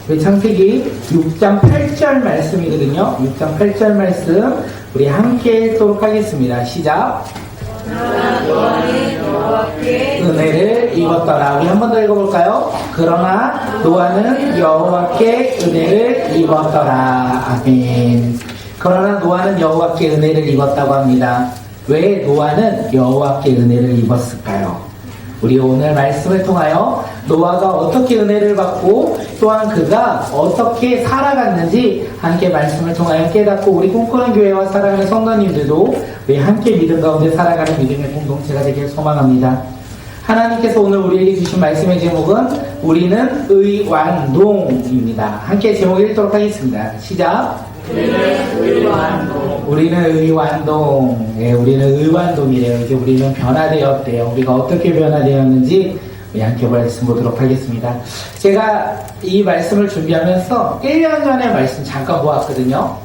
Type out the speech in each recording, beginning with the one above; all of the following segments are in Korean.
창세기 6장 8절 말씀이거든요. 6장 8절 말씀 우리 함께 읽도록 하겠습니다. 시작. 은혜를 입었더라. 우리 한 번 더 읽어볼까요? 그러나 노아는 여호와께 은혜를 입었더라. 아멘. 그러나 노아는 여호와께 은혜를 입었다고 합니다. 왜 노아는 여호와께 은혜를 입었을까요? 우리 오늘 말씀을 통하여 노아가 어떻게 은혜를 받고 또한 그가 어떻게 살아갔는지 함께 말씀을 통하여 깨닫고 우리 꿈꾸는 교회와 사랑하는 성도님들도 우리 함께 믿음 가운데 살아가는 믿음의 공동체가 되길 소망합니다. 하나님께서 오늘 우리에게 주신 말씀의 제목은 우리는 의완동입니다. 함께 제목 읽도록 하겠습니다. 시작. 우리는 의완동. 예, 우리는 의완동이래요. 이제 우리는 변화되었대요. 우리가 어떻게 변화되었는지 우리 함께 말씀 보도록 하겠습니다. 제가 이 말씀을 준비하면서 1년 전에 말씀 잠깐 보았거든요.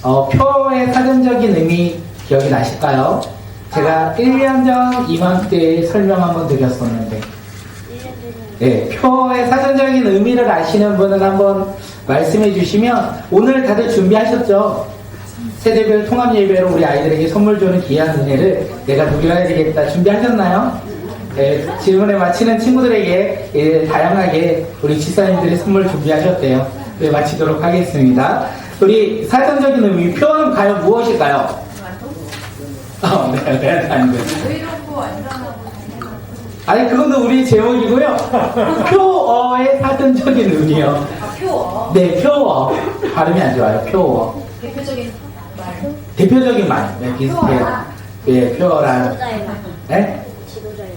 표의 사전적인 의미 기억이 나실까요? 제가 1년 전 이맘때 설명 한번 드렸었는데, 네, 표의 사전적인 의미를 아시는 분은 한번 말씀해 주시면, 오늘 다들 준비하셨죠? 세대별 통합 예배로 우리 아이들에게 선물 주는 귀한 은혜를 내가 누려야 되겠다. 준비하셨나요? 네, 질문에 마치는 친구들에게 다양하게 우리 집사님들이 선물 준비하셨대요. 네, 마치도록 하겠습니다. 우리 사전적인 의미, 표는 과연 무엇일까요? 네, 아니, 그것도 우리 제목이고요. 표어의 사전적인 의미요. 표어? 네, 표어. 발음이 안 좋아요. 표어. 대표적인 말. 대표적인 말. 네, 비슷해요. 네, 표어란. 네?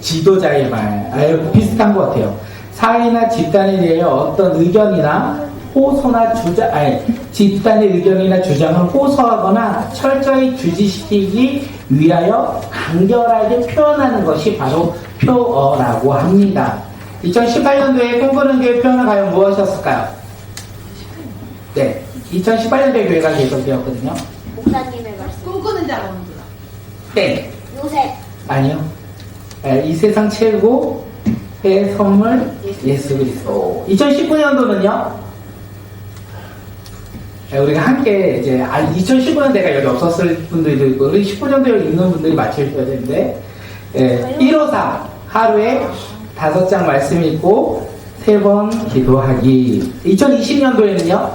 지도자의 말. 아유, 비슷한 것 같아요. 사회나 집단에 대해 어떤 의견이나 호소나 집단의 의견이나 주장을 호소하거나 철저히 규지시키기 위하여 간결하게 표현하는 것이 바로 표어라고 합니다. 2018년도에 꿈꾸는 교회 표현은 과연 무엇이었을까요? 네, 2018년도에 교회가 개설되었거든요. 목사님의 말씀. 꿈꾸는 자가 오는구나. 네. 요셉. 아니요. 이 세상 최고의 선물 예수 그리스도. 2019년도는요. 우리가 함께 이제 2019년 내가 여기 없었을 분들도 있고 우리 19년도에 있는 분들이 맞춰주셔야 되는데 153 하루에 5장 말씀 읽고 3번 기도하기. 2020년도에는요.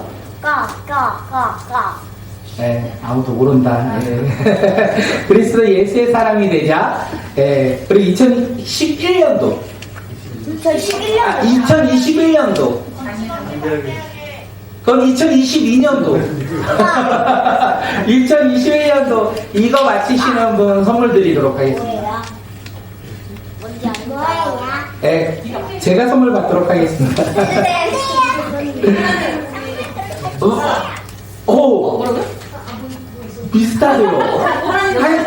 아무도 모른다. 그리스도 예수의 사람이 되자. 그리고 2011년도. 2021년도. 그럼 2022년도. 2021년도 이거 맞히시는 분 선물 드리도록 하겠습니다. 뭔지 아는 네, 제가 선물 받도록 하겠습니다. 오, 비슷하대요. 한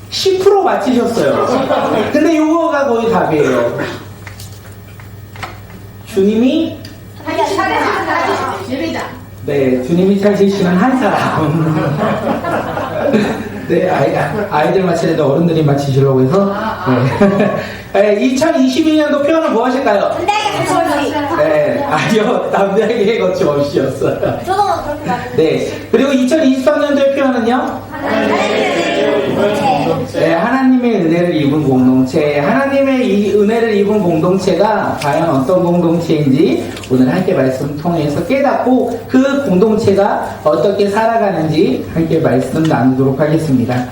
10% 맞히셨어요. 근데 요거가 거의 답이에요. 주님이 예배자. 네, 주님이 찾으시는 한 사람. 네, 아이들 맞히는데 어른들이 맞히시려고 해서. 네. 2022년도 표현은 무엇일까요? 네, 아니요, 남자에게 거침없이였어요. 저도 그렇게 말했어요. 네, 그리고 2023년도의 표현은요? 네, 하나님의 은혜를 입은 공동체. 하나님의 이 은혜를 입은 공동체가 과연 어떤 공동체인지 오늘 함께 말씀 통해서 깨닫고 그 공동체가 어떻게 살아가는지 함께 말씀 나누도록 하겠습니다.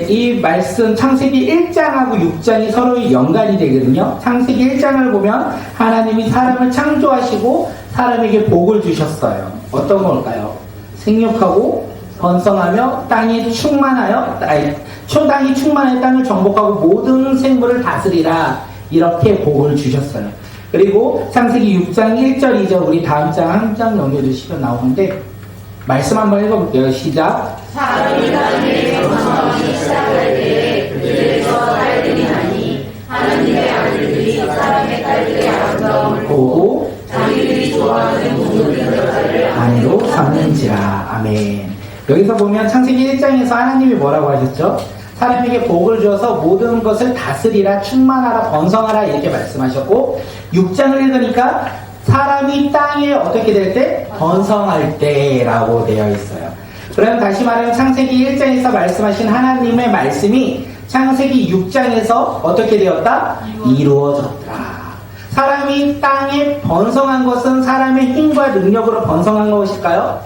이 말씀 창세기 1장하고 6장이 서로 연관이 되거든요. 창세기 1장을 보면 하나님이 사람을 창조하시고 사람에게 복을 주셨어요. 어떤 걸까요? 생육하고 번성하며 땅이 충만하여 땅을 정복하고 모든 생물을 다스리라, 이렇게 복을 주셨어요. 그리고 창세기 6장 1절 2절 우리 다음 장 한 장 넘겨주시면 나오는데 말씀 한번 읽어볼게요. 시작. 사람이 나중에 정성하기 시작할 때에 그들에서 딸들이 나니 하나님의 아들들이 사람의 딸들의 아름다움을 보고 자기들이 좋아하는 모든 여자를 아내로 삼는지라. 아멘. 여기서 보면 창세기 1장에서 하나님이 뭐라고 하셨죠? 사람에게 복을 주어서 모든 것을 다스리라, 충만하라, 번성하라, 이렇게 말씀하셨고 6장을 읽으니까 사람이 땅에 어떻게 될 때? 번성할 때라고 되어 있어요. 그럼 다시 말하면 창세기 1장에서 말씀하신 하나님의 말씀이 창세기 6장에서 어떻게 되었다? 이루어졌다. 사람이 땅에 번성한 것은 사람의 힘과 능력으로 번성한 것일까요?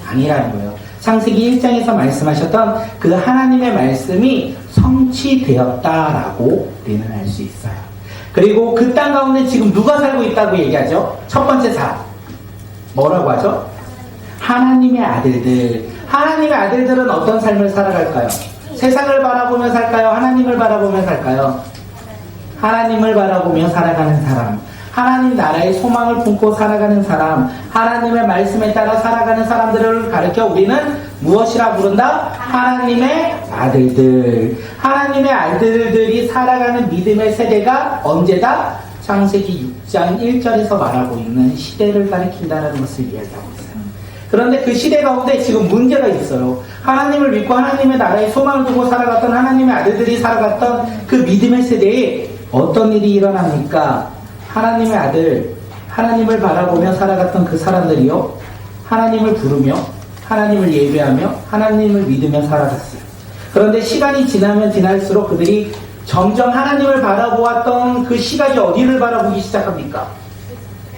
아니라는 거예요. 창세기 1장에서 말씀하셨던 그 하나님의 말씀이 성취되었다라고 우리는 알 수 있어요. 그리고 그 땅 가운데 지금 누가 살고 있다고 얘기하죠? 첫 번째 사람. 뭐라고 하죠? 하나님의 아들들. 하나님의 아들들은 어떤 삶을 살아갈까요? 세상을 바라보며 살까요? 하나님을 바라보며 살까요? 하나님을 바라보며 살아가는 사람, 하나님 나라의 소망을 품고 살아가는 사람, 하나님의 말씀에 따라 살아가는 사람들을 가르쳐 우리는 무엇이라 부른다? 하나님의 아들들. 하나님의 아들들이 살아가는 믿음의 세대가 언제다? 창세기 6장 1절에서 말하고 있는 시대를 가리킨다는 것을 이야기하고 있어요. 그런데 그 시대 가운데 지금 문제가 있어요. 하나님을 믿고 하나님의 나라에 소망을 두고 살아갔던 하나님의 아들들이 살아갔던 그 믿음의 세대에 어떤 일이 일어납니까? 하나님의 아들, 하나님을 바라보며 살아갔던 그 사람들이요, 하나님을 부르며 하나님을 예배하며 하나님을 믿으며 살아갔어요. 그런데 시간이 지나면 지날수록 그들이 점점 하나님을 바라보았던 그 시각이 어디를 바라보기 시작합니까?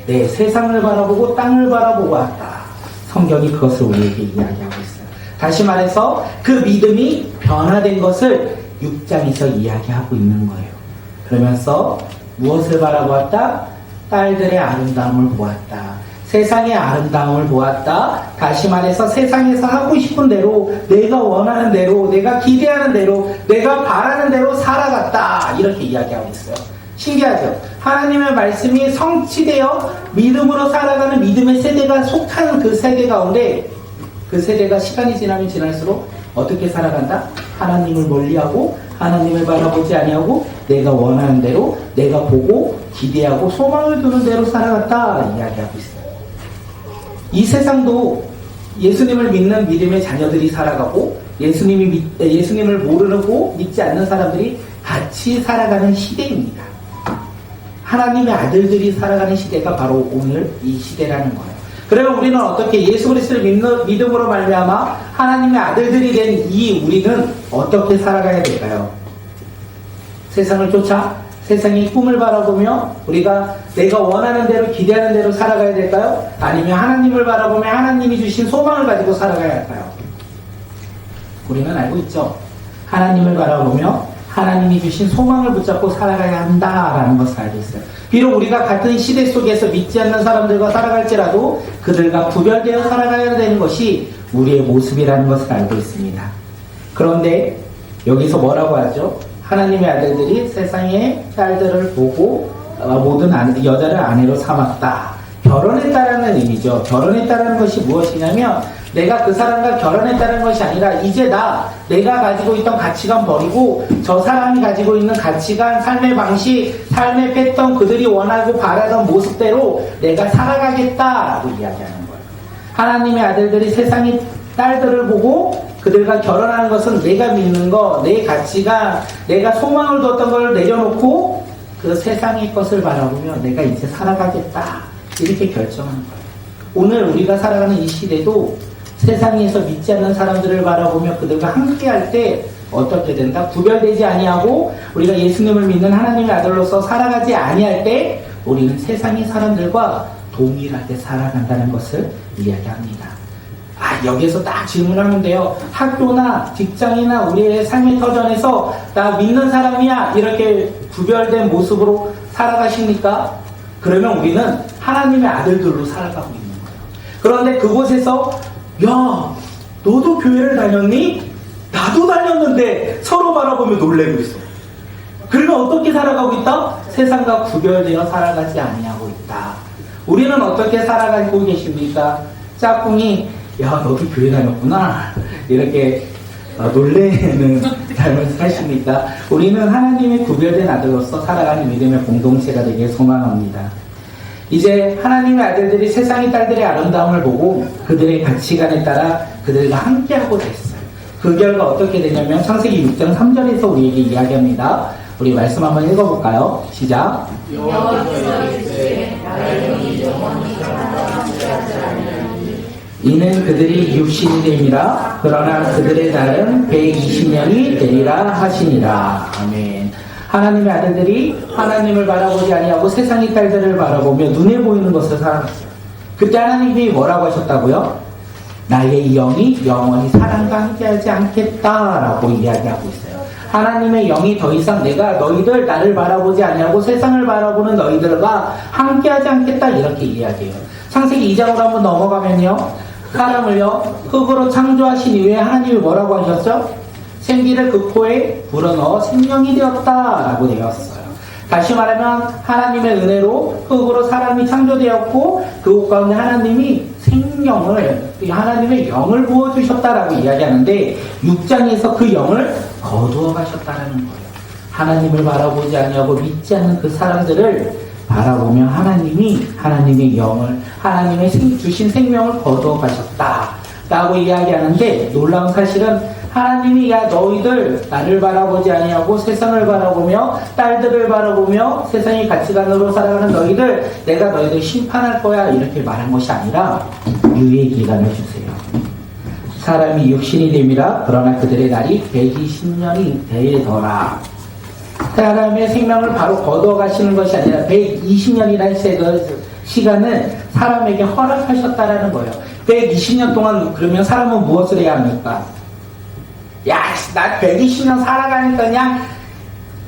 네, 세상을 바라보고 땅을 바라보고 왔다. 성경이 그것을 우리에게 이야기하고 있어요. 다시 말해서 그 믿음이 변화된 것을 6장에서 이야기하고 있는 거예요. 그러면서 무엇을 바라보았다? 딸들의 아름다움을 보았다. 세상의 아름다움을 보았다. 다시 말해서 세상에서 하고 싶은 대로, 내가 원하는 대로, 내가 기대하는 대로, 내가 바라는 대로 살아갔다. 이렇게 이야기하고 있어요. 신기하죠? 하나님의 말씀이 성취되어 믿음으로 살아가는 믿음의 세대가 속한 그 세대 가운데, 그 세대가 시간이 지나면 지날수록 어떻게 살아간다? 하나님을 멀리하고 하나님을 바라보지 아니하고 내가 원하는 대로, 내가 보고 기대하고 소망을 두는 대로 살아갔다 이야기하고 있어요. 이 세상도 예수님을 믿는 믿음의 자녀들이 살아가고 예수님을 모르고 믿지 않는 사람들이 같이 살아가는 시대입니다. 하나님의 아들들이 살아가는 시대가 바로 오늘 이 시대라는 거예요. 그러면 우리는 어떻게 예수 그리스도를 믿음으로 말미암아 하나님의 아들들이 된 이 우리는 어떻게 살아가야 될까요? 세상을 쫓아 세상의 꿈을 바라보며 우리가 내가 원하는 대로 기대하는 대로 살아가야 될까요? 아니면 하나님을 바라보며 하나님이 주신 소망을 가지고 살아가야 할까요? 우리는 알고 있죠. 하나님을 바라보며 하나님이 주신 소망을 붙잡고 살아가야 한다라는 것을 알고 있어요. 비록 우리가 같은 시대 속에서 믿지 않는 사람들과 살아갈지라도 그들과 구별되어 살아가야 되는 것이 우리의 모습이라는 것을 알고 있습니다. 그런데 여기서 뭐라고 하죠? 하나님의 아들들이 세상의 딸들을 보고 모든 여자를 아내로 삼았다. 결혼했다라는 의미죠. 결혼했다라는 것이 무엇이냐면 내가 그 사람과 결혼했다는 것이 아니라 이제 내가 가지고 있던 가치관 버리고 저 사람이 가지고 있는 가치관, 삶의 방식, 삶의 패턴, 그들이 원하고 바라던 모습대로 내가 살아가겠다라고 이야기하는 거예요. 하나님의 아들들이 세상의 딸들을 보고 그들과 결혼하는 것은 내가 믿는 거, 내 가치관, 내가 소망을 뒀던 걸 내려놓고 그 세상의 것을 바라보며 내가 이제 살아가겠다. 이렇게 결정하는 거예요. 오늘 우리가 살아가는 이 시대도 세상에서 믿지 않는 사람들을 바라보며 그들과 함께할 때 어떻게 된다? 구별되지 아니하고 우리가 예수님을 믿는 하나님의 아들로서 살아가지 아니할 때 우리는 세상의 사람들과 동일하게 살아간다는 것을 이야기합니다. 여기에서 딱 질문하면 돼요. 학교나 직장이나 우리의 삶의 터전에서 나 믿는 사람이야 이렇게 구별된 모습으로 살아가십니까? 그러면 우리는 하나님의 아들들로 살아가고 있는 거예요. 그런데 그곳에서 야 너도 교회를 다녔니? 나도 다녔는데 서로 바라보며 놀래고 있어. 그러면 어떻게 살아가고 있다? 세상과 구별되어 살아가지 아니하고 있다. 우리는 어떻게 살아가고 계십니까? 짝꿍이 야 너도 교회 다녔구나 이렇게 놀래는 삶을 사십니까? 우리는 하나님의 구별된 아들로서 살아가는 믿음의 공동체가 되길 소망합니다. 이제 하나님의 아들들이 세상의 딸들의 아름다움을 보고 그들의 가치관에 따라 그들과 함께하고 됐어요. 그 결과 어떻게 되냐면 창세기 6장 3절에서 우리에게 이야기합니다. 우리 말씀 한번 읽어볼까요? 시작. 여호와께서 이르시되 나의 영이 이는 그들이 육신이 됨이라. 그러나 그들의 날은 120년이 되리라 하시니라. 아멘. 하나님의 아들들이 하나님을 바라보지 아니하고 세상의 딸들을 바라보며 눈에 보이는 것을 사랑했어요. 그때 하나님이 뭐라고 하셨다고요? 나의 영이 영원히 사랑과 함께하지 않겠다라고 이야기하고 있어요. 하나님의 영이 더 이상 내가 너희들 나를 바라보지 아니하고 세상을 바라보는 너희들과 함께하지 않겠다 이렇게 이야기해요. 창세기 2장으로 한번 넘어가면요. 사람을요 흙으로 창조하신 이후에 하나님이 뭐라고 하셨죠? 생기를 그 코에 불어넣어 생명이 되었다라고 되었어요. 다시 말하면 하나님의 은혜로 흙으로 사람이 창조되었고 그곳 가운데 하나님이 생명을 하나님의 영을 부어주셨다라고 이야기하는데 6장에서 그 영을 거두어 가셨다라는 거예요. 하나님을 바라보지 아니하고 믿지 않는 그 사람들을 바라보며 하나님이 하나님의 영을 하나님의 주신 생명을 거두어 가셨다라고 이야기하는데 놀라운 사실은 하나님이 야 너희들 나를 바라보지 아니하고 세상을 바라보며 딸들을 바라보며 세상의 가치관으로 살아가는 너희들 내가 너희들 심판할 거야 이렇게 말한 것이 아니라 유예 기간을 주세요. 사람이 육신이 됨이라. 그러나 그들의 날이 120년이 되더라. 사람의 생명을 바로 거두어 가시는 것이 아니라 120년이라는 시간을 사람에게 허락하셨다라는 거예요. 120년 동안 그러면 사람은 무엇을 해야 합니까? 야, 나 120년 살아가니까 그냥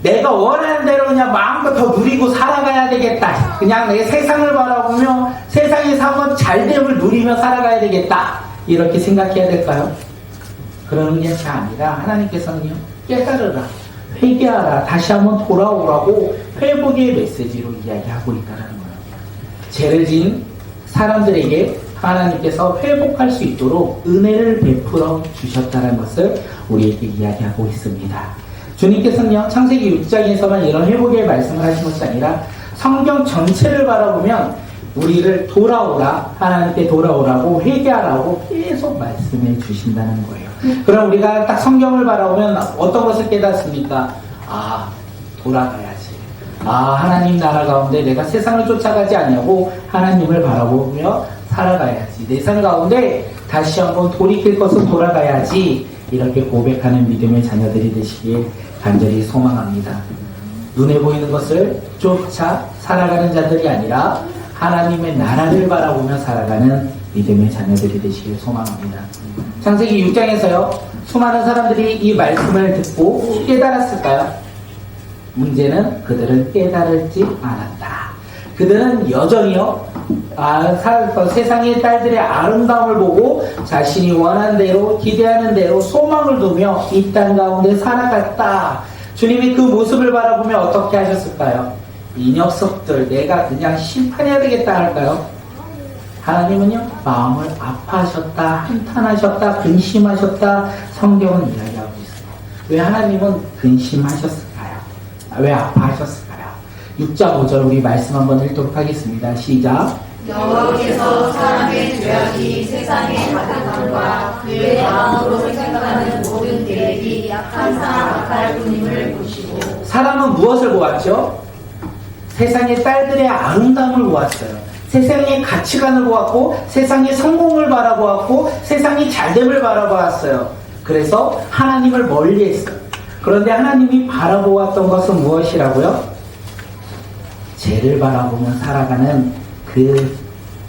내가 원하는 대로 그냥 마음껏 더 누리고 살아가야 되겠다. 그냥 내 세상을 바라보며 세상에서 한번 잘됨을 누리며 살아가야 되겠다. 이렇게 생각해야 될까요? 그러는 게 아니라 하나님께서는요, 깨달으라, 회개하라, 다시 한번 돌아오라고 회복의 메시지로 이야기하고 있다는 거예요. 죄를 지은 사람들에게 하나님께서 회복할 수 있도록 은혜를 베풀어 주셨다는 것을 우리에게 이야기하고 있습니다. 주님께서는요, 창세기 6장에서만 이런 회복의 말씀을 하신 것이 아니라 성경 전체를 바라보면 우리를 돌아오라, 하나님께 돌아오라고 회개하라고 계속 말씀해 주신다는 거예요. 그럼 우리가 딱 성경을 바라보면 어떤 것을 깨닫습니까? 아, 돌아가야지. 아, 하나님 나라 가운데 내가 세상을 쫓아가지 아니하고 하나님을 바라보며 살아가야지. 내 삶 가운데 다시 한번 돌이킬 것은 돌아가야지. 이렇게 고백하는 믿음의 자녀들이 되시길 간절히 소망합니다. 눈에 보이는 것을 쫓아 살아가는 자들이 아니라 하나님의 나라를 바라보며 살아가는 믿음의 자녀들이 되시길 소망합니다. 창세기 6장에서요, 수많은 사람들이 이 말씀을 듣고 깨달았을까요? 문제는 그들은 깨달지 않았다. 그들은 여전히요, 세상의 딸들의 아름다움을 보고 자신이 원하는 대로, 기대하는 대로 소망을 두며 이 땅 가운데 살아갔다. 주님이 그 모습을 바라보며 어떻게 하셨을까요? 이 녀석들 내가 그냥 심판해야 되겠다 할까요? 하나님은요, 마음을 아파하셨다, 한탄하셨다, 근심하셨다. 성경은 이야기하고 있어요. 왜 하나님은 근심하셨을까요? 왜 아파하셨을까요? 6장 5절 우리 말씀 한번 읽도록 하겠습니다. 시작. 여호와께서 사람의 죄악이 세상에 가득함과 그의 마음으로 생각하는 모든 계획이 항상 악할 뿐임을 보시고. 사람은 무엇을 보았죠? 세상의 딸들의 아름다움을 보았어요. 세상의 가치관을 보았고 세상의 성공을 바라보았고 세상의 잘됨을 바라보았어요. 그래서 하나님을 멀리했어요. 그런데 하나님이 바라보았던 것은 무엇이라고요? 죄를 바라보며 살아가는 그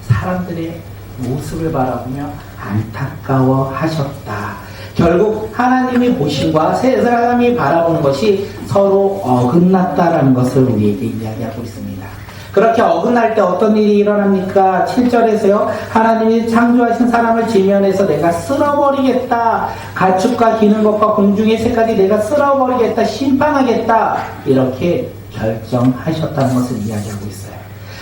사람들의 모습을 바라보며 안타까워 하셨다. 결국 하나님이 보심과 세 사람이 바라보는 것이 서로 어긋났다라는 것을 우리에게 이야기하고 있습니다. 그렇게 어긋날 때 어떤 일이 일어납니까? 7절에서요. 하나님이 창조하신 사람을 지면에서 내가 쓸어버리겠다. 가축과 기는 것과 공중의 새까지 내가 쓸어버리겠다. 심판하겠다. 이렇게 결정하셨다는 것을 이야기하고 있어요.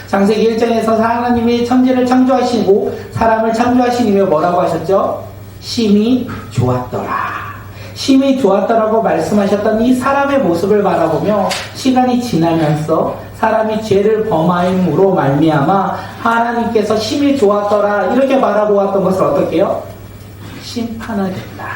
창세기 1장에서 하나님이 천지를 창조하시고 사람을 창조하신 이후에 뭐라고 하셨죠? 심히 좋았더라. 심히 좋았더라고 말씀하셨던 이 사람의 모습을 바라보며 시간이 지나면서 사람이 죄를 범함으로 말미암아 하나님께서 심히 좋았더라 이렇게 바라보았던 것을 어떻게 해요? 심판하겠다.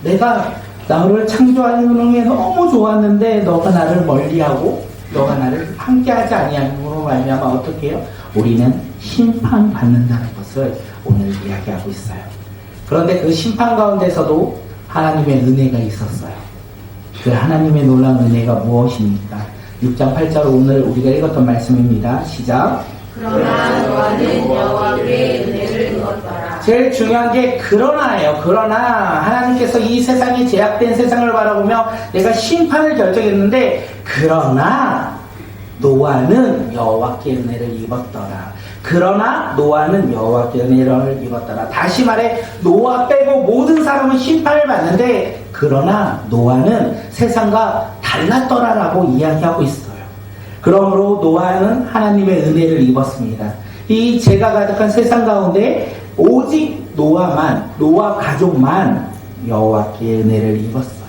내가 나를 창조하는 게 너무 좋았는데 너가 나를 멀리하고 너가 나를 함께하지 아니함으로 말미암아 어떻게 해요? 우리는 심판받는다는 것을 오늘 이야기하고 있어요. 그런데 그 심판 가운데서도 하나님의 은혜가 있었어요. 그 하나님의 놀라운 은혜가 무엇입니까? 6장 8절 오늘 우리가 읽었던 말씀입니다. 시작. 그러나 노아는 여호와의 은혜를 입었더라. 제일 중요한 게 그러나예요. 그러나 하나님께서 이 세상이 제약된 세상을 바라보며 내가 심판을 결정했는데 그러나 노아는 여호와께 은혜를 입었더라. 그러나 노아는 여호와께 은혜를 입었더라. 다시 말해 노아 빼고 모든 사람은 심판을 받는데 그러나 노아는 세상과 달랐더라라고 이야기하고 있어요. 그러므로 노아는 하나님의 은혜를 입었습니다. 이 죄가 가득한 세상 가운데 오직 노아 가족만 여호와께 은혜를 입었어요.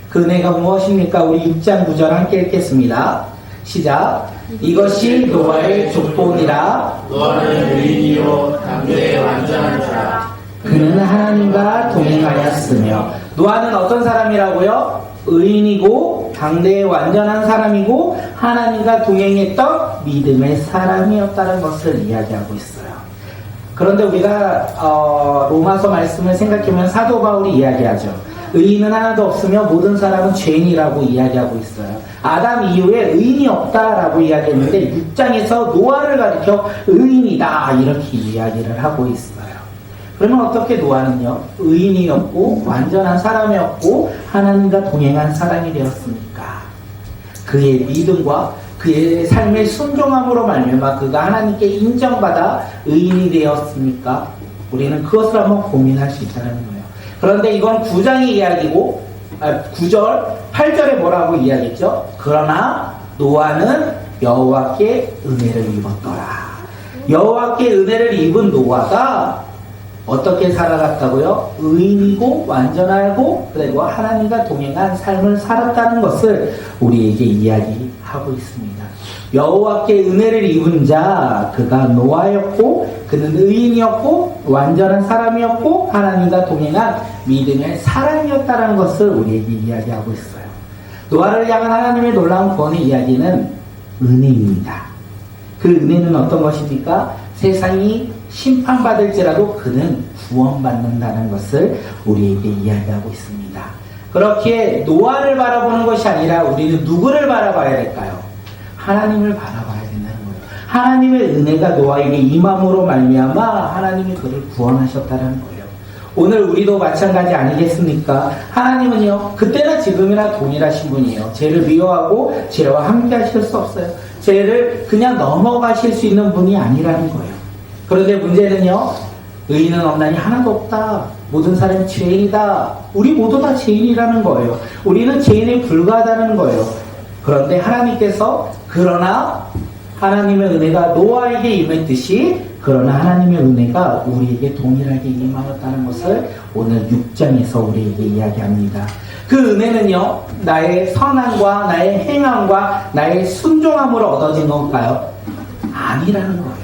그 은혜가 무엇입니까? 우리 6장 9절 함께 읽겠습니다. 시작. 이것이 노아의 족보니라. 노아는 의인이요 당대의 완전한 자라. 그는 하나님과 동행하였으며. 노아는 어떤 사람이라고요? 의인이고 당대의 완전한 사람이고 하나님과 동행했던 믿음의 사람이었다는 것을 이야기하고 있어요. 그런데 우리가 로마서 말씀을 생각해보면 사도 바울이 이야기하죠. 의인은 하나도 없으며 모든 사람은 죄인이라고 이야기하고 있어요. 아담 이후에 의인이 없다라고 이야기했는데 6장에서 노아를 가리켜 의인이다 이렇게 이야기를 하고 있어요. 그러면 어떻게 노아는요? 의인이었고 완전한 사람이었고 하나님과 동행한 사람이 되었습니까? 그의 믿음과 그의 삶의 순종함으로 말미암아 그가 하나님께 인정받아 의인이 되었습니까? 우리는 그것을 한번 고민할 수 있다는 거예요. 그런데 이건 9장의 이야기고 9절, 8절에 뭐라고 이야기했죠? 그러나 노아는 여호와께 은혜를 입었더라. 여호와께 은혜를 입은 노아가 어떻게 살아갔다고요? 의인이고 완전하고 그리고 하나님과 동행한 삶을 살았다는 것을 우리에게 이야기하고 있습니다. 여호와께 은혜를 입은 자 그가 노아였고 그는 의인이었고 완전한 사람이었고 하나님과 동행한 믿음의 사람이었다는 것을 우리에게 이야기하고 있어요. 노아를 향한 하나님의 놀라운 구원의 이야기는 은혜입니다. 그 은혜는 어떤 것입니까? 세상이 심판받을지라도 그는 구원받는다는 것을 우리에게 이야기하고 있습니다. 그렇게 노아를 바라보는 것이 아니라 우리는 누구를 바라봐야 될까요? 하나님을 바라봐야 된다는 거예요. 하나님의 은혜가 노아에게 임함으로 말미암아 하나님이 그를 구원하셨다는 거예요. 오늘 우리도 마찬가지 아니겠습니까? 하나님은요 그때나 지금이나 동일하신 분이에요. 죄를 미워하고 죄와 함께 하실 수 없어요. 죄를 그냥 넘어가실 수 있는 분이 아니라는 거예요. 그런데 문제는요 의인은 없나니 하나도 없다. 모든 사람이 죄인이다. 우리 모두 다 죄인이라는 거예요. 우리는 죄인에 불과하다는 거예요. 그런데 하나님께서 그러나 하나님의 은혜가 노아에게 임했듯이 그러나 하나님의 은혜가 우리에게 동일하게 임하였다는 것을 오늘 6장에서 우리에게 이야기합니다. 그 은혜는요 나의 선함과 나의 행함과 나의 순종함으로 얻어진 건가요? 아니라는 거예요.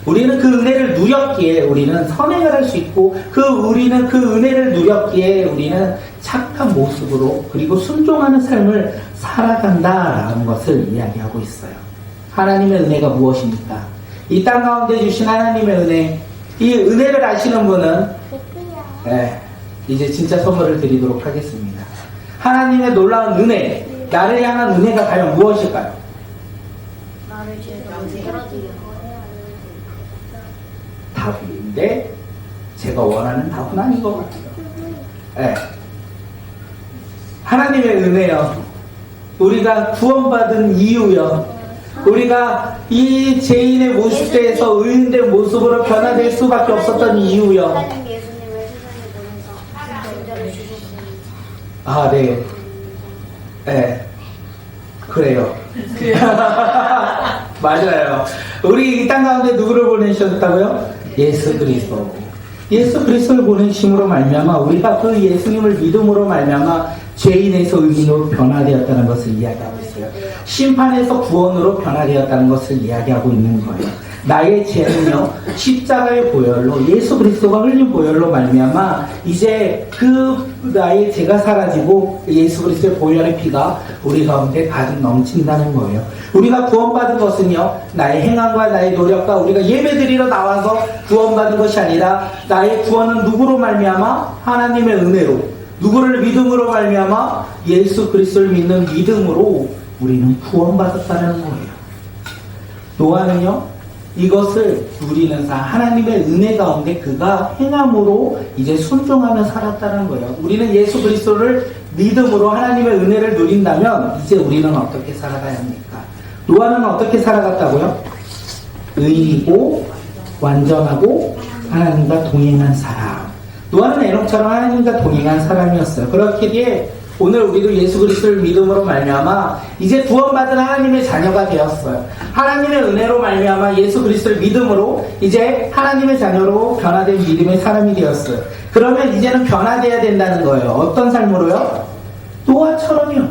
우리는 그 은혜를 누렸기에 우리는 선행을 할 수 있고 우리는 그 은혜를 누렸기에 우리는 착한 모습으로 그리고 순종하는 삶을 살아간다라는 것을 이야기하고 있어요. 하나님의 은혜가 무엇입니까? 이 땅 가운데 주신 하나님의 은혜, 이 은혜를 아시는 분은 이제 진짜 선물을 드리도록 하겠습니다. 하나님의 놀라운 은혜, 나를 향한 은혜가 과연 무엇일까요? 나를 죄에서 끌어들여 답인데 제가 원하는 답은 아닌 것 같아요. 하나님의 은혜요. 우리가 구원받은 이유요. 우리가 이 죄인의 모습대에서 의인된 모습으로 변화될 수밖에 없었던 이유요. 하나님 예수님을 세상에 보내서 존재를 주셨습니다. 아, 네. 그래요. 맞아요. 우리 이 땅 가운데 누구를 보내셨다고요? 예수 그리스도. 예수 그리스도를 보내심으로 말미암아 우리가 그 예수님을 믿음으로 말미암아 죄인에서 의인으로 변화되었다는 것을 이야기하고 있어요. 심판에서 구원으로 변화되었다는 것을 이야기하고 있는 거예요. 나의 죄는요 십자가의 보혈로 예수 그리스도가 흘린 보혈로 말미암아 이제 그 나의 죄가 사라지고 예수 그리스도의 보혈의 피가 우리 가운데 가득 넘친다는 거예요. 우리가 구원받은 것은요 나의 행함과 나의 노력과 우리가 예배드리러 나와서 구원받은 것이 아니라 나의 구원은 누구로 말미암아? 하나님의 은혜로. 누구를 믿음으로 말미암아? 예수 그리스도를 믿는 믿음으로 우리는 구원받았다는 거예요. 노아는요 이것을 누리는 하나님의 은혜 가운데 그가 행함으로 이제 순종하며 살았다는 거예요. 우리는 예수 그리스도를 믿음으로 하나님의 은혜를 누린다면 이제 우리는 어떻게 살아가야 합니까? 노아는 어떻게 살아갔다고요? 의인이고 완전하고 하나님과 동행한 사람. 노아는 에녹처럼 하나님과 동행한 사람이었어요. 그렇기에 오늘 우리도 예수 그리스도를 믿음으로 말미암아 이제 구원받은 하나님의 자녀가 되었어요. 하나님의 은혜로 말미암아 예수 그리스도를 믿음으로 이제 하나님의 자녀로 변화된 믿음의 사람이 되었어요. 그러면 이제는 변화되어야 된다는 거예요. 어떤 삶으로요? 노아처럼요.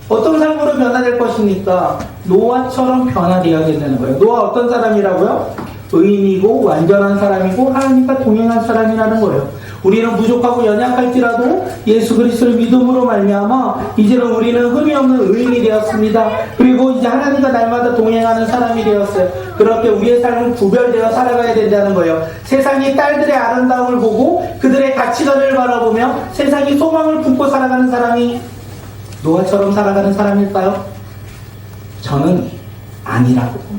어떤 삶으로 변화될 것입니까? 노아처럼 변화되어야 된다는 거예요. 노아 어떤 사람이라고요? 의인이고 완전한 사람이고 하나님과 동행한 사람이라는 거예요. 우리는 부족하고 연약할지라도 예수 그리스도를 믿음으로 말미암아 이제는 우리는 흠이 없는 의인이 되었습니다. 그리고 이제 하나님과 날마다 동행하는 사람이 되었어요. 그렇게 우리의 삶은 구별되어 살아가야 된다는 거예요. 세상이 딸들의 아름다움을 보고 그들의 가치관을 바라보며 세상이 소망을 품고 살아가는 사람이 노아처럼 살아가는 사람일까요? 저는 아니라고 봅니다.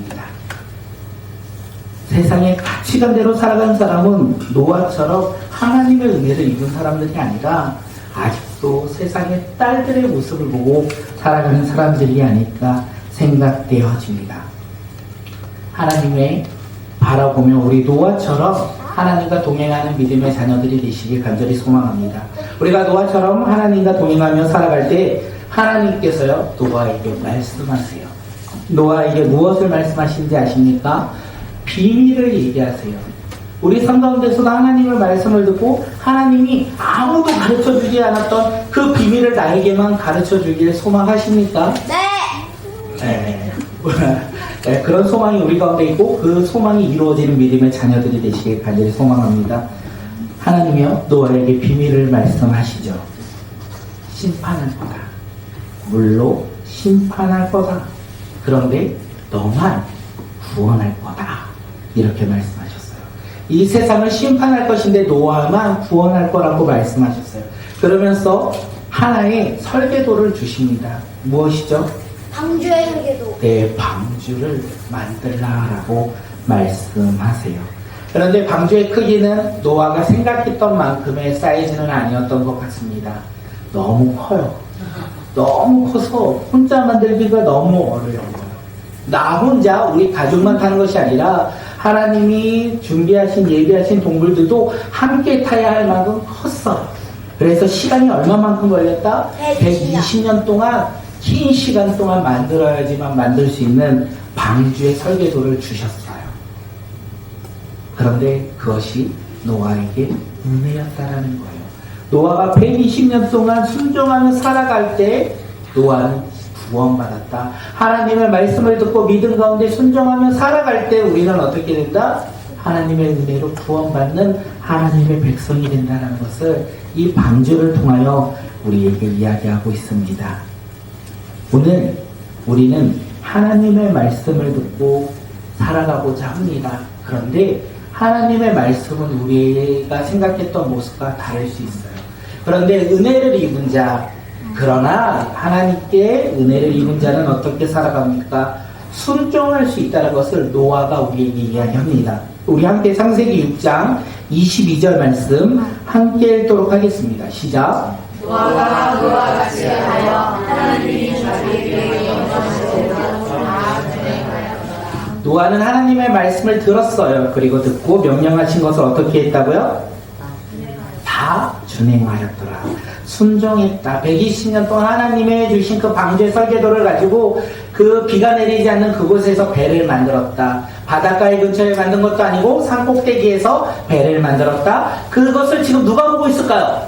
세상의 가치관대로 살아가는 사람은 노아처럼 하나님의 은혜를 입은 사람들이 아니라 아직도 세상의 딸들의 모습을 보고 살아가는 사람들이 아닐까 생각되어집니다. 하나님의 바라보며 우리 노아처럼 하나님과 동행하는 믿음의 자녀들이 되시길 간절히 소망합니다. 우리가 노아처럼 하나님과 동행하며 살아갈 때 하나님께서요 노아에게 말씀하세요. 노아에게 무엇을 말씀하시는지 아십니까? 비밀을 얘기하세요. 우리 삶 가운데서도 하나님의 말씀을 듣고 하나님이 아무도 가르쳐주지 않았던 그 비밀을 나에게만 가르쳐주길 소망하십니까? 네. 네, 그런 소망이 우리 가운데 있고 그 소망이 이루어지는 믿음의 자녀들이 되시길 간절히 소망합니다. 하나님이요 노아에게 비밀을 말씀하시죠. 심판할 거다. 물로 심판할 거다. 그런데 너만 구원할 거다. 이렇게 말씀하셨어요. 이 세상을 심판할 것인데 노아만 구원할 거라고 말씀하셨어요. 그러면서 하나의 설계도를 주십니다. 무엇이죠? 방주의 설계도. 네, 방주를 만들라라고 말씀하세요. 그런데 방주의 크기는 노아가 생각했던 만큼의 사이즈는 아니었던 것 같습니다. 너무 커요. 너무 커서 혼자 만들기가 너무 어려워요. 나 혼자 우리 가족만 타는 것이 아니라 하나님이 준비하신 예비하신 동물들도 함께 타야 할 만큼 컸어요. 그래서 시간이 얼마만큼 걸렸다? 120년 동안 긴 시간 동안 만들어야지만 만들 수 있는 방주의 설계도를 주셨어요. 그런데 그것이 노아에게 은혜였다라는 거예요. 노아가 120년 동안 순종하며 살아갈 때 노아는 구원받았다. 하나님의 말씀을 듣고 믿음 가운데 순종하며 살아갈 때 우리는 어떻게 된다? 하나님의 은혜로 구원받는 하나님의 백성이 된다는 것을 이 방주를 통하여 우리에게 이야기하고 있습니다. 오늘 우리는 하나님의 말씀을 듣고 살아가고자 합니다. 그런데 하나님의 말씀은 우리가 생각했던 모습과 다를 수 있어요. 그런데 은혜를 입은 자, 그러나 하나님께 은혜를 입은 자는 어떻게 살아갑니까? 순종할 수 있다는 것을 노아가 우리에게 이야기합니다. 우리 함께 창세기 6장 22절 말씀 함께 읽도록 하겠습니다. 시작. 노아가 그와 같이 하여 하나님이 자기에게 영접하시고 다 준행하였더라. 노아는 하나님의 말씀을 들었어요. 그리고 듣고 명령하신 것을 어떻게 했다고요? 다 준행하였더라. 순종했다. 120년 동안 하나님의 주신 그 방주의 설계도를 가지고 그 비가 내리지 않는 그곳에서 배를 만들었다. 바닷가의 근처에 만든 것도 아니고 산 꼭대기에서 배를 만들었다. 그것을 지금 누가 보고 있을까요?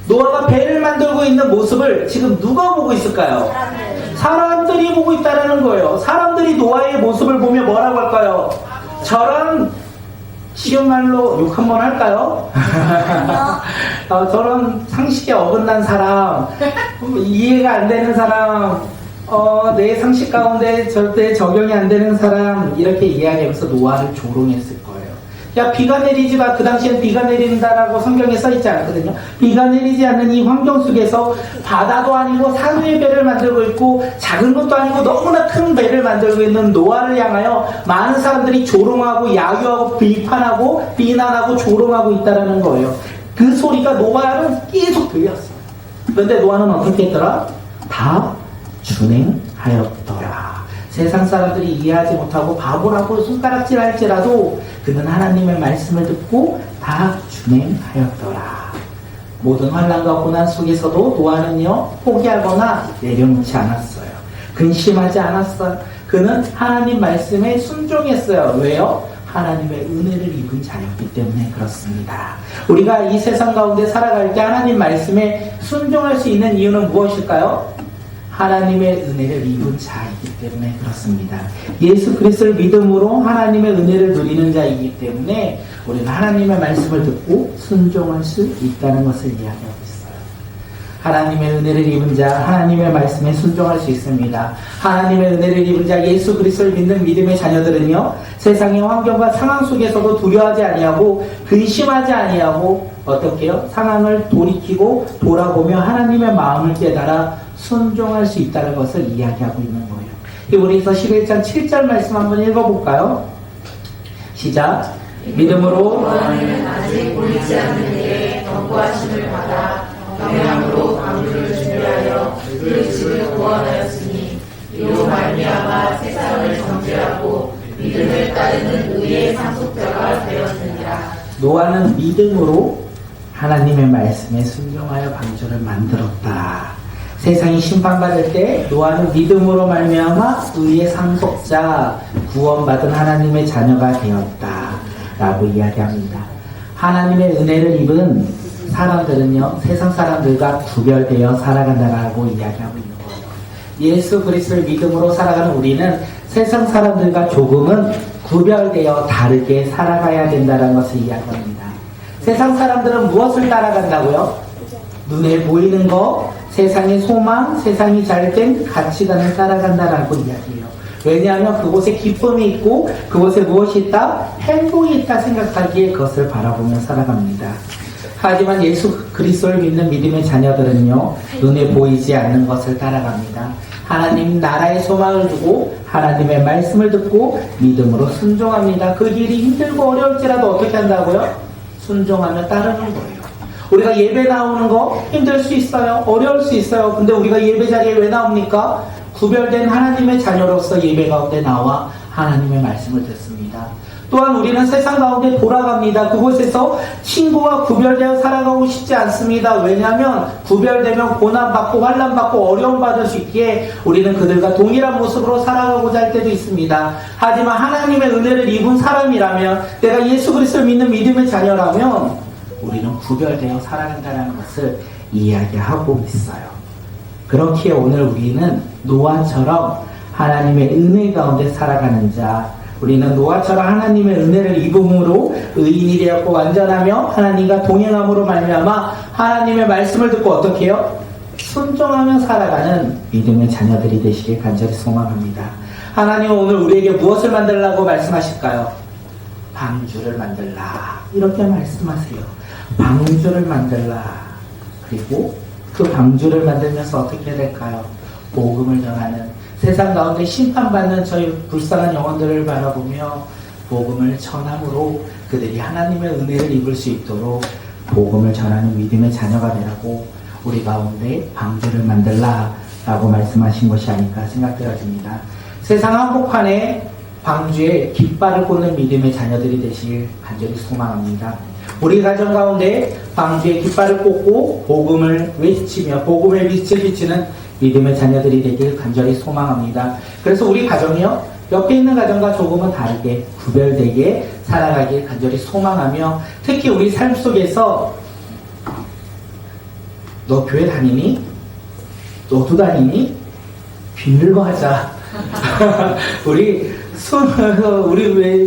노아가 배를 만들고 있는 모습을 지금 누가 보고 있을까요? 사람들이 보고 있다는 거예요. 사람들이 노아의 모습을 보며 뭐라고 할까요? 저런 쉬운 말로 욕 한번 할까요? 저런 상식에 어긋난 사람, 이해가 안 되는 사람, 내 상식 가운데 절대 적용이 안 되는 사람, 이렇게 이야기하면서 노아를 조롱했을 거예요. 야, 비가 내리지 마. 그 당시엔 비가 내린다라고 성경에 써있지 않거든요. 비가 내리지 않는 이 환경 속에서 바다도 아니고 산 위의 배를 만들고 있고 작은 것도 아니고 너무나 큰 배를 만들고 있는 노아를 향하여 많은 사람들이 조롱하고 야유하고 비판하고 비난하고 조롱하고 있다는 거예요. 그 소리가 노아는 계속 들렸어요. 그런데 노아는 어떻게 했더라? 다 준행하였더라. 세상 사람들이 이해하지 못하고 바보라고 손가락질 할지라도 그는 하나님의 말씀을 듣고 다 준행하였더라. 모든 환난과 고난 속에서도 노아는요, 포기하거나 내려놓지 않았어요. 근심하지 않았어요. 그는 하나님 말씀에 순종했어요. 왜요? 하나님의 은혜를 입은 자였기 때문에 그렇습니다. 우리가 이 세상 가운데 살아갈 때 하나님 말씀에 순종할 수 있는 이유는 무엇일까요? 하나님의 은혜를 입은 자이기 때문에 그렇습니다. 예수 그리스도를 믿음으로 하나님의 은혜를 누리는 자이기 때문에 우리는 하나님의 말씀을 듣고 순종할 수 있다는 것을 이야기하고 있어요. 하나님의 은혜를 입은 자, 하나님의 말씀에 순종할 수 있습니다. 하나님의 은혜를 입은 자, 예수 그리스도를 믿는 믿음의 자녀들은요, 세상의 환경과 상황 속에서도 두려워하지 아니하고 근심하지 아니하고 어떻게 해요? 상황을 돌이키고 돌아보며 하나님의 마음을 깨달아 순종할 수 있다는 것을 이야기하고 있는 거예요. 우리 11장 7절 말씀 한번 읽어볼까요? 시작. 믿음으로 노아는 아직 보이지 않는 일에 경고하심을 받아 평양으로 방주를 준비하여 그 집을 구원하였으니 이로 말미암아 세상을 정죄하고 믿음을 따르는 의의 상속자가 되었느니라. 노아는 믿음으로 하나님의 말씀에 순종하여 방주를 만들었다. 세상이 심판받을 때 노아는 믿음으로 말미암아 의의 상속자, 구원받은 하나님의 자녀가 되었다 라고 이야기합니다. 하나님의 은혜를 입은 사람들은요, 세상 사람들과 구별되어 살아간다라고 이야기하고 있는 거예요. 예수 그리스도를 믿음으로 살아가는 우리는 세상 사람들과 조금은 구별되어 다르게 살아가야 된다는 것을 이야기합니다. 세상 사람들은 무엇을 따라간다고요? 눈에 보이는 거, 세상의 소망, 세상이 잘된 가치관을 따라간다라고 이야기해요. 왜냐하면 그곳에 기쁨이 있고 그곳에 무엇이 있다? 행복이 있다 생각하기에 그것을 바라보며 살아갑니다. 하지만 예수 그리스도를 믿는 믿음의 자녀들은요, 눈에 보이지 않는 것을 따라갑니다. 하나님 나라의 소망을 두고 하나님의 말씀을 듣고 믿음으로 순종합니다. 그 길이 힘들고 어려울지라도 어떻게 한다고요? 순종하며 따르는 거예요. 우리가 예배 나오는 거 힘들 수 있어요. 어려울 수 있어요. 근데 우리가 예배 자리에 왜 나옵니까? 구별된 하나님의 자녀로서 예배 가운데 나와 하나님의 말씀을 듣습니다. 또한 우리는 세상 가운데 돌아갑니다. 그곳에서 친구와 구별되어 살아가고 싶지 않습니다. 왜냐하면 구별되면 고난받고 환난받고 어려움받을 수 있기에 우리는 그들과 동일한 모습으로 살아가고자 할 때도 있습니다. 하지만 하나님의 은혜를 입은 사람이라면, 내가 예수 그리스도를 믿는 믿음의 자녀라면 우리는 구별되어 살아간다는 것을 이야기하고 있어요. 그렇기에 오늘 우리는 노아처럼 하나님의 은혜 가운데 살아가는 자, 우리는 노아처럼 하나님의 은혜를 입음으로 의인이 되었고 완전하며 하나님과 동행함으로 말미암아 하나님의 말씀을 듣고 어떻게 해요? 순종하며 살아가는 믿음의 자녀들이 되시길 간절히 소망합니다. 하나님은 오늘 우리에게 무엇을 만들라고 말씀하실까요? 방주를 만들라, 이렇게 말씀하세요. 방주를 만들라. 그리고 그 방주를 만들면서 어떻게 해야 될까요? 복음을 전하는, 세상 가운데 심판받는 저희 불쌍한 영혼들을 바라보며 복음을 전함으로 그들이 하나님의 은혜를 입을 수 있도록 복음을 전하는 믿음의 자녀가 되라고 우리 가운데 방주를 만들라 라고 말씀하신 것이 아닐까 생각되어집니다. 세상 한복판에 방주에 깃발을 꽂는 믿음의 자녀들이 되시길 간절히 소망합니다. 우리 가정 가운데 방주에 깃발을 꽂고 복음을 외치며 복음의 빛을 비치는 믿음의 자녀들이 되길 간절히 소망합니다. 그래서 우리 가정이요, 옆에 있는 가정과 조금은 다르게 구별되게 살아가길 간절히 소망하며, 특히 우리 삶 속에서 너 교회 다니니? 너도 다니니? 비밀로 하자. 우리 왜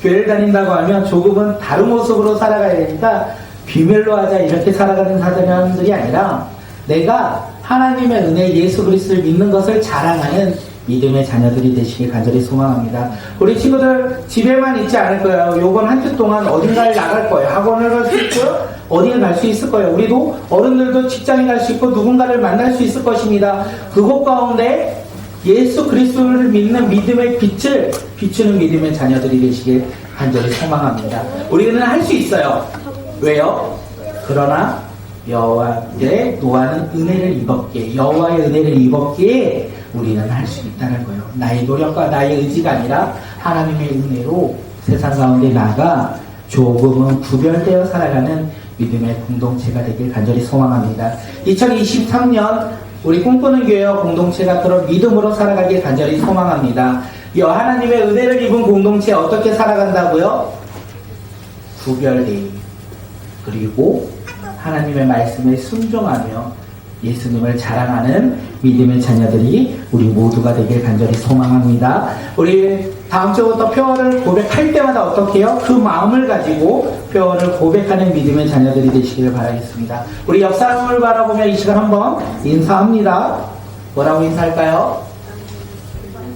교회를 다닌다고 하면 조금은 다른 모습으로 살아가야 되니까 비밀로 하자 이렇게 살아가는 사람들이 아니라 내가 하나님의 은혜 예수 그리스도를 믿는 것을 자랑하는 믿음의 자녀들이 되시길 간절히 소망합니다. 우리 친구들 집에만 있지 않을 거예요. 요번 한 주 동안 어딘가를 나갈 거예요. 학원을 갈 수 있고요. 어디를 갈 수 있을 거예요. 우리도 어른들도 직장에 갈 수 있고 누군가를 만날 수 있을 것입니다. 그곳 가운데 예수 그리스도를 믿는 믿음의 빛을 비추는 믿음의 자녀들이 되시길 간절히 소망합니다. 우리는 할 수 있어요. 왜요? 그러나 여호와의 노아는 은혜를 입었기에 여호와의 은혜를 입었기에 우리는 할 수 있다는 거예요. 나의 노력과 나의 의지가 아니라 하나님의 은혜로 세상 가운데 나가 조금은 구별되어 살아가는 믿음의 공동체가 되길 간절히 소망합니다. 2023년 우리 꿈꾸는 교회와 공동체가 그런 믿음으로 살아가길 간절히 소망합니다. 하나님의 은혜를 입은 공동체 어떻게 살아간다고요? 구별되이 그리고 하나님의 말씀에 순종하며 예수님을 자랑하는 믿음의 자녀들이 우리 모두가 되길 간절히 소망합니다. 우리 다음 주부터 표어를 고백할 때마다 어떻게 해요? 그 마음을 가지고 표어를 고백하는 믿음의 자녀들이 되시기를 바라겠습니다. 우리 옆 사람을 바라보며 이 시간 한번 인사합니다. 뭐라고 인사할까요?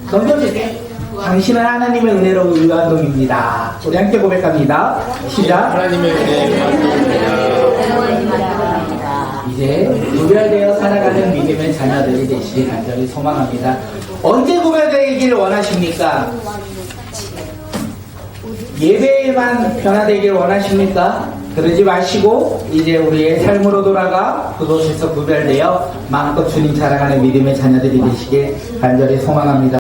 넘겨주세요. 당신은 하나님의 은혜로 의한동입니다. 우리 함께 고백합니다. 시작. 하나님의 은혜입니다. 이제 구별되어 살아가는 믿음의 자녀들이 되시길 간절히 소망합니다. 언제 구별되기를 원하십니까? 예배에만 변화되기를 원하십니까? 그러지 마시고 이제 우리의 삶으로 돌아가 그곳에서 구별되어 마음껏 주님 자랑하는 믿음의 자녀들이 되시길 간절히 소망합니다.